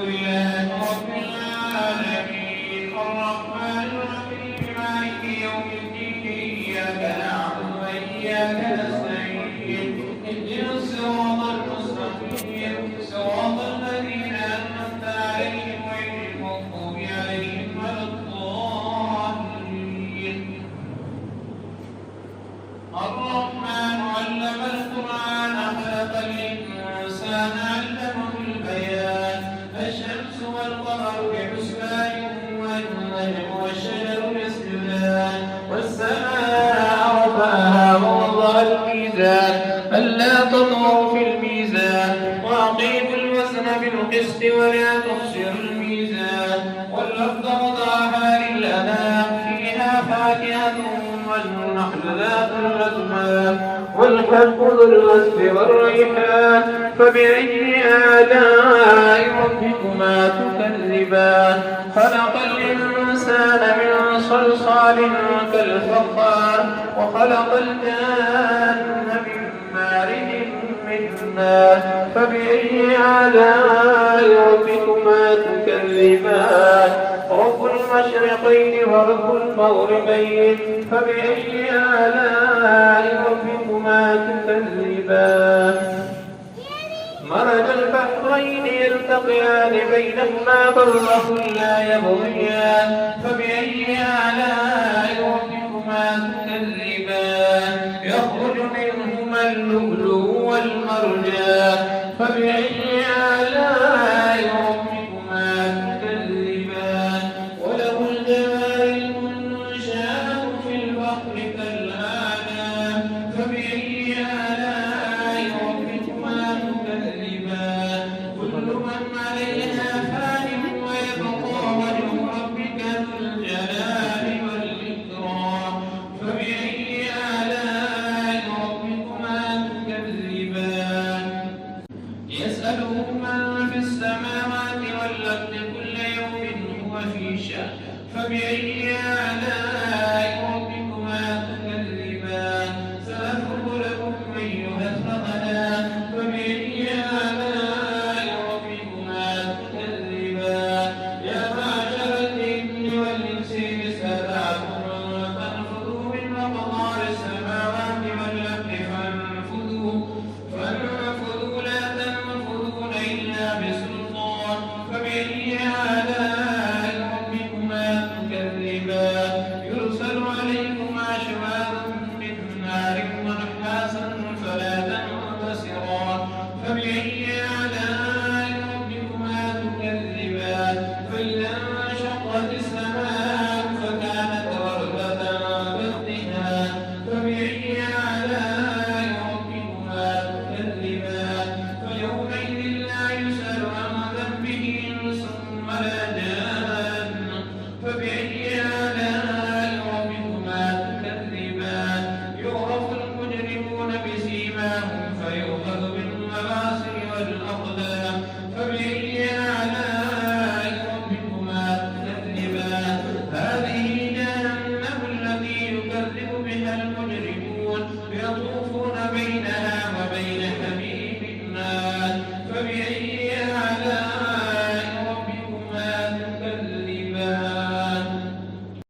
لله رب العالمين الرحمن الرحيم مالك يوم الدين إياك نعبد وإياك نستعين اهدنا الصراط المستقيم صراط الذين أنعمت عليهم غير المغضوب عليهم ولا الضالين الرحمن علم القرآن خلق الإنسان علمه البيان الشمس والقمر بحسبان والنجم والشجر يسجدان والسماء رفعها ووضع الميزان ألا تطغوا في الميزان وأقيموا الوزن بالقسط ولا تخسروا الميزان والأرض وضعها للأنام فيها فاكهة والنخل ذات الأكمام والحب ذو العصف والريحان فبأي آلاء ربكما تكذبان خلق الإنسان من صلصال كالفخار وخلق الجان من مارد من نار فبأي آلاء ربكما تكذبان رب المشرقين ورب المغربين فبأي آلاء ربكما تكذبان مرج البحرين يلتقيان بينهما برزخ لا يبغيان فبأي آلاء ربكما تكذبان يخرج منهما اللؤلؤ والمرجان فبأي آلاء ربكما تكذبان وله الجوار المنشآت في البحر كالأعلام فبأي آلاء ربكما تكذبان كل من عليها فان ويبقى وجه ربك ذو الجلال والإكرام فبأي آلاء ربكما تكذبان يسأله من في السماوات والأرض كل يوم هو في شأن فبأي آلاء